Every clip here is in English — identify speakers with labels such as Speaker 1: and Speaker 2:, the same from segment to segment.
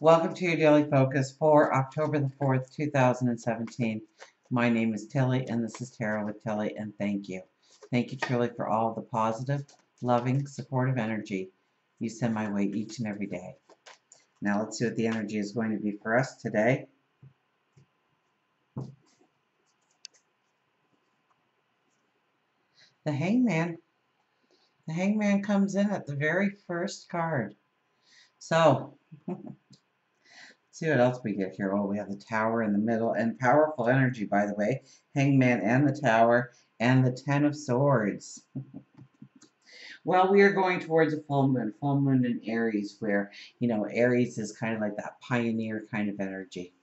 Speaker 1: Welcome to your daily focus for October the 4th, 2017. My name is Tilly, and this is Tarot with Tilly, and thank you. Thank you truly for all the positive, loving, supportive energy you send my way each and every day. Now let's see what the energy is going to be for us today. The Hangman. The Hangman comes in at the very first card. So, see what else we get here. Oh, we have the Tower in the middle, and powerful energy, by the way. Hangman and the Tower, and the Ten of Swords. Well, we are going towards a full moon in Aries, where, Aries is kind of like that pioneer kind of energy.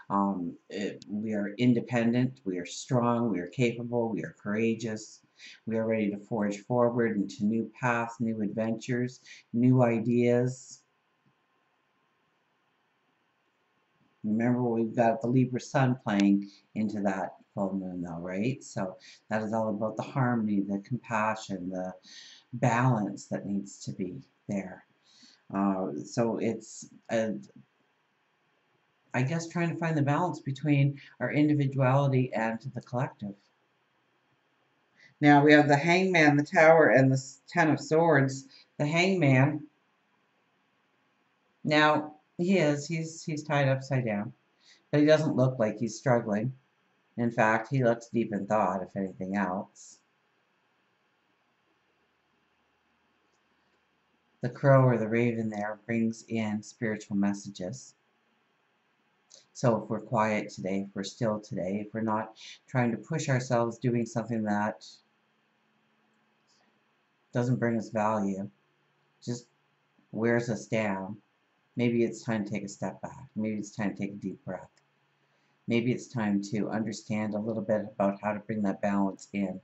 Speaker 1: We are independent, we are strong, we are capable, we are courageous. We are ready to forge forward into new paths, new adventures, new ideas. Remember, we've got the Libra sun playing into that full moon, though, right? So that is all about the harmony, the compassion, the balance that needs to be there. So it's, I guess, trying to find the balance between our individuality and the collective. Now we have the Hangman, the Tower, and the Ten of Swords. The Hangman, now he's tied upside down, but he doesn't look like he's struggling. In fact, he looks deep in thought, if anything else. The crow or the raven there brings in spiritual messages. So if we're quiet today, if we're still today, if we're not trying to push ourselves doing something that doesn't bring us value, just wears us down, maybe it's time to take a step back. Maybe it's time to take a deep breath. Maybe it's time to understand a little bit about how to bring that balance in,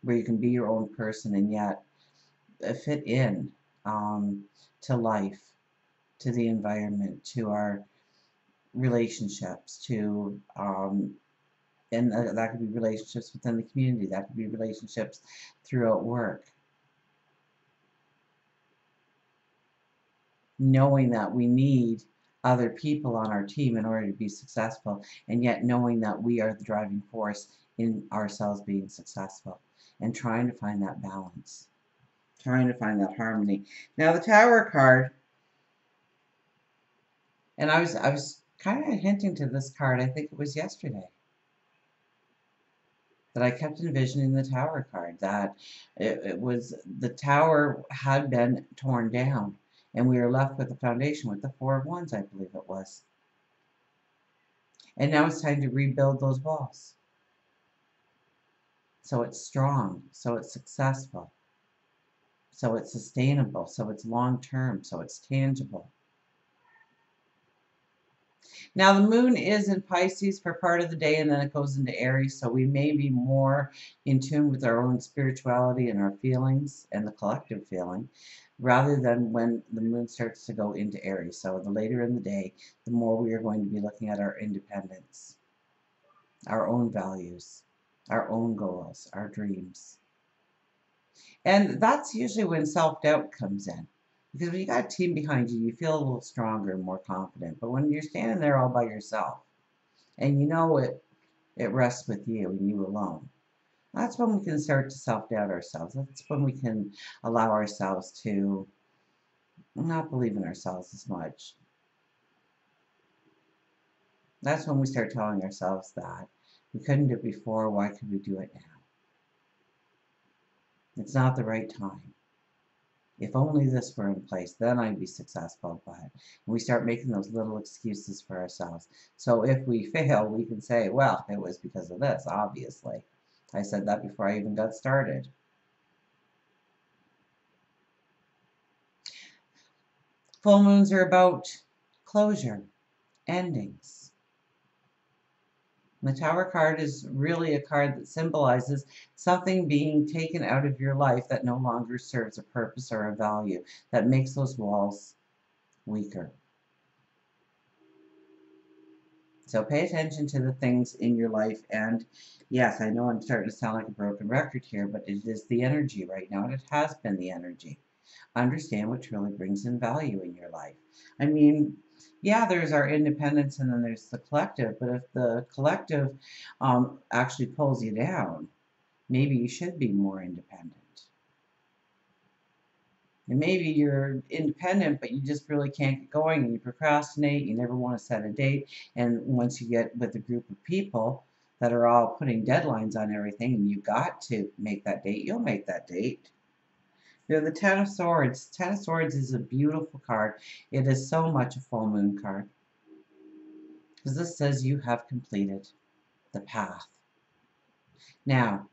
Speaker 1: where you can be your own person and yet fit in to life, to the environment, to our relationships, to and that could be relationships within the community, that could be relationships throughout work. Knowing that we need other people on our team in order to be successful, and yet knowing that we are the driving force in ourselves being successful, and trying to find that balance, trying to find that harmony. Now the Tower card, and I was kind of hinting to this card, I think it was yesterday, that I kept envisioning the Tower card, that it was, the Tower had been torn down, and we are left with the foundation with the Four of Wands, I believe it was. And now it's time to rebuild those walls. So it's strong, so it's successful, so it's sustainable, so it's long-term, so it's tangible. Now the moon is in Pisces for part of the day, and then it goes into Aries, so we may be more in tune with our own spirituality and our feelings and the collective feeling, rather than when the moon starts to go into Aries. So the later in the day, the more we are going to be looking at our independence, our own values, our own goals, our dreams. And that's usually when self-doubt comes in. Because when you got a team behind you, you feel a little stronger and more confident. But when you're standing there all by yourself, and you know it rests with you and you alone, that's when we can start to self-doubt ourselves. That's when we can allow ourselves to not believe in ourselves as much. That's when we start telling ourselves that we couldn't do it before, why could we do it now? It's not the right time. If only this were in place, then I'd be successful. But we start making those little excuses for ourselves. So if we fail, we can say, well, it was because of this, obviously. I said that before I even got started. Full moons are about closure, endings. The Tower card is really a card that symbolizes something being taken out of your life that no longer serves a purpose or a value, that makes those walls weaker. So pay attention to the things in your life. And yes, I know I'm starting to sound like a broken record here, but it is the energy right now, and it has been the energy. Understand what truly brings in value in your life. I mean, yeah, there's our independence and then there's the collective, but if the collective actually pulls you down, maybe you should be more independent. And maybe you're independent, but you just really can't get going and you procrastinate, you never want to set a date. And once you get with a group of people that are all putting deadlines on everything and you got to make that date, you'll make that date. You know, the Ten of Swords. Ten of Swords is a beautiful card. It is so much a full moon card. Because this says you have completed the path. Now,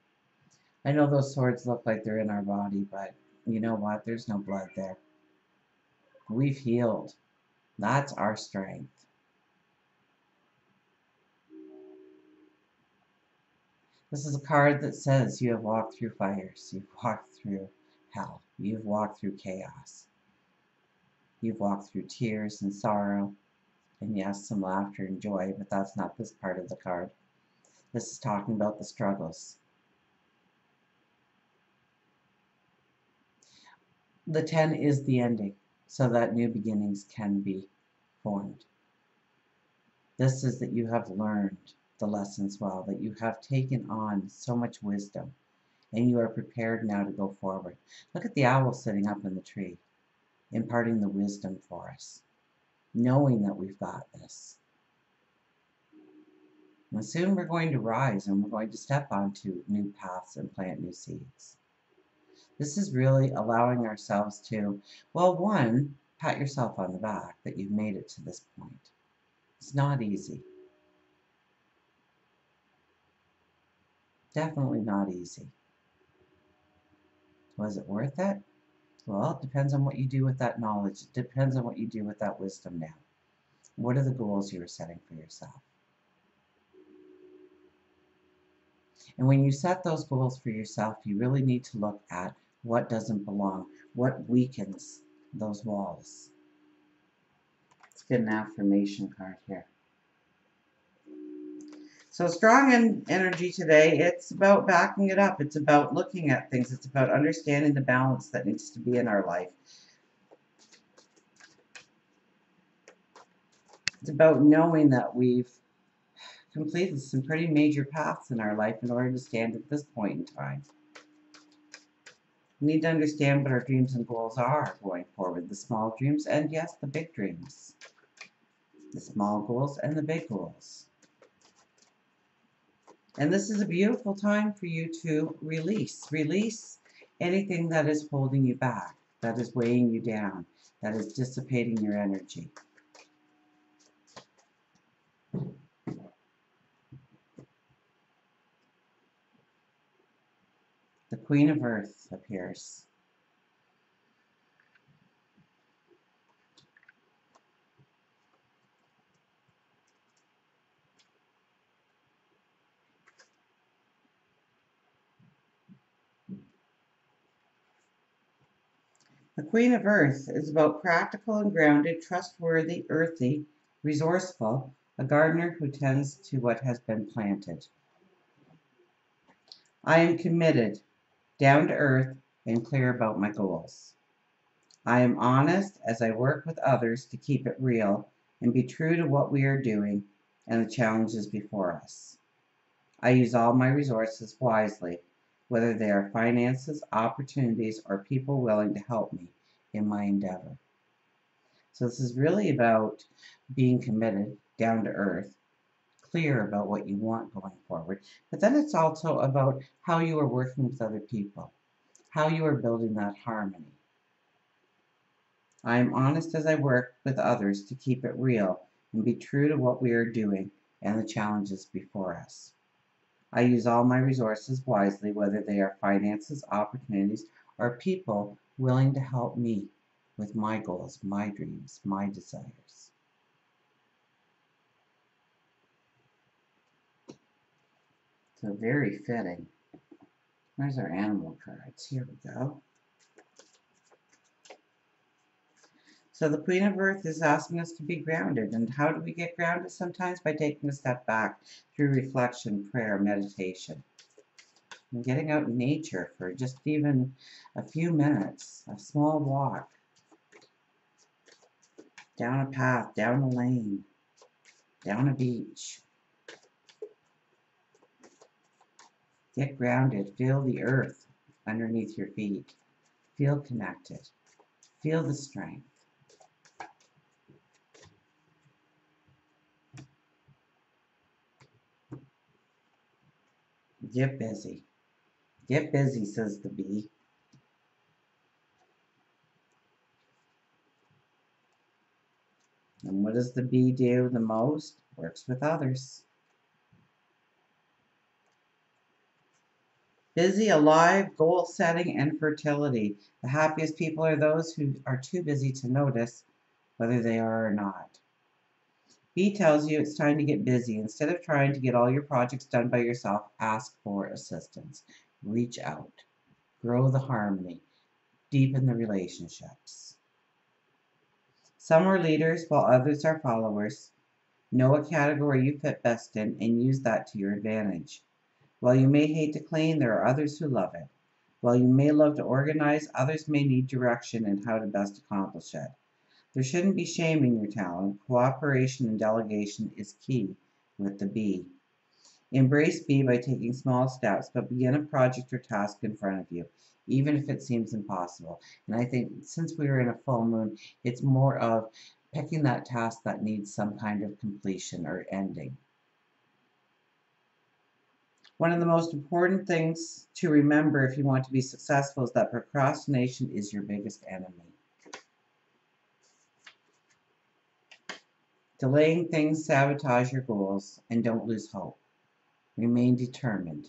Speaker 1: I know those swords look like they're in our body, but you know what? There's no blood there. We've healed. That's our strength. This is a card that says you have walked through fires. You've walked through hell. You've walked through chaos. You've walked through tears and sorrow. And yes, some laughter and joy, but that's not this part of the card. This is talking about the struggles. The 10 is the ending, so that new beginnings can be formed. This is that you have learned the lessons well, that you have taken on so much wisdom, and you are prepared now to go forward. Look at the owl sitting up in the tree, imparting the wisdom for us, knowing that we've got this. And soon we're going to rise and we're going to step onto new paths and plant new seeds. This is really allowing ourselves to, well, one, pat yourself on the back that you've made it to this point. It's not easy. Definitely not easy. Was it worth it? Well, it depends on what you do with that knowledge. It depends on what you do with that wisdom now. What are the goals you are setting for yourself? And when you set those goals for yourself, you really need to look at what doesn't belong, what weakens those walls. Let's get an affirmation card here. So strong energy today, it's about backing it up. It's about looking at things. It's about understanding the balance that needs to be in our life. It's about knowing that we've completed some pretty major paths in our life in order to stand at this point in time. We need to understand what our dreams and goals are going forward. The small dreams and, yes, the big dreams. The small goals and the big goals. And this is a beautiful time for you to release. Release anything that is holding you back, that is weighing you down, that is dissipating your energy. The Queen of Earth appears. The Queen of Earth is about practical and grounded, trustworthy, earthy, resourceful, a gardener who tends to what has been planted. I am committed, down to earth, and clear about my goals. I am honest as I work with others to keep it real and be true to what we are doing and the challenges before us. I use all my resources wisely, whether they are finances, opportunities, or people willing to help me in my endeavor. So this is really about being committed, down to earth, clear about what you want going forward. But then it's also about how you are working with other people, how you are building that harmony. I am honest as I work with others to keep it real and be true to what we are doing and the challenges before us. I use all my resources wisely, whether they are finances, opportunities, or people willing to help me with my goals, my dreams, my desires. So very fitting. Where's our animal cards? Here we go. So the Queen of Earth is asking us to be grounded. And how do we get grounded? Sometimes by taking a step back through reflection, prayer, meditation. and getting out in nature for just even a few minutes, a small walk, down a path, down a lane, down a beach. Get grounded, feel the earth underneath your feet, feel connected, feel the strength. Get busy. Get busy, says the bee. And what does the bee do the most? Works with others. Busy, alive, goal setting, and fertility. The happiest people are those who are too busy to notice whether they are or not. B tells you it's time to get busy. Instead of trying to get all your projects done by yourself, ask for assistance. Reach out. Grow the harmony. Deepen the relationships. Some are leaders while others are followers. Know what category you fit best in and use that to your advantage. While you may hate to clean, there are others who love it. While you may love to organize, others may need direction in how to best accomplish it. There shouldn't be shame in your talent. Cooperation and delegation is key with the B. Embrace B by taking small steps, but begin a project or task in front of you, even if it seems impossible. And I think since we are in a full moon, it's more of picking that task that needs some kind of completion or ending. One of the most important things to remember if you want to be successful is that procrastination is your biggest enemy. Delaying things sabotage your goals, and don't lose hope. Remain determined.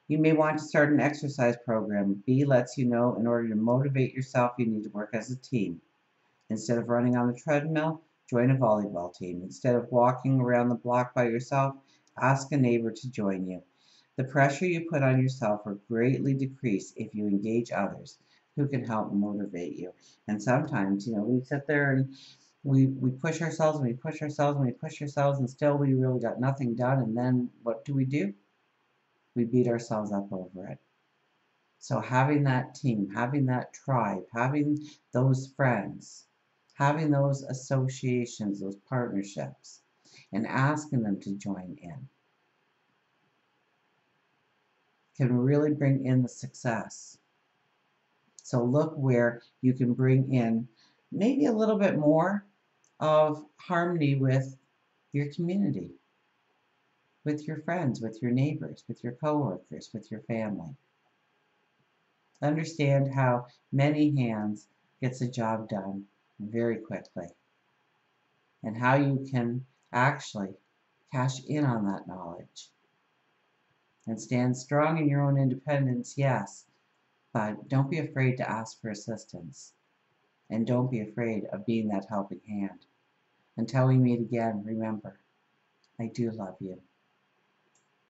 Speaker 1: You may want to start an exercise program. B lets you know in order to motivate yourself, you need to work as a team. Instead of running on the treadmill, join a volleyball team. Instead of walking around the block by yourself, ask a neighbor to join you. The pressure you put on yourself will greatly decrease if you engage others who can help motivate you. And sometimes, we sit there and we push ourselves and we push ourselves and we push ourselves and still we really got nothing done. And then what do? We beat ourselves up over it. So having that team, having that tribe, having those friends, having those associations, those partnerships, and asking them to join in can really bring in the success. So look where you can bring in maybe a little bit more of harmony with your community, with your friends, with your neighbors, with your coworkers, with your family. Understand how many hands gets a job done very quickly, and how you can actually cash in on that knowledge and stand strong in your own independence, yes, but don't be afraid to ask for assistance, and don't be afraid of being that helping hand. Until we meet again, remember, I do love you.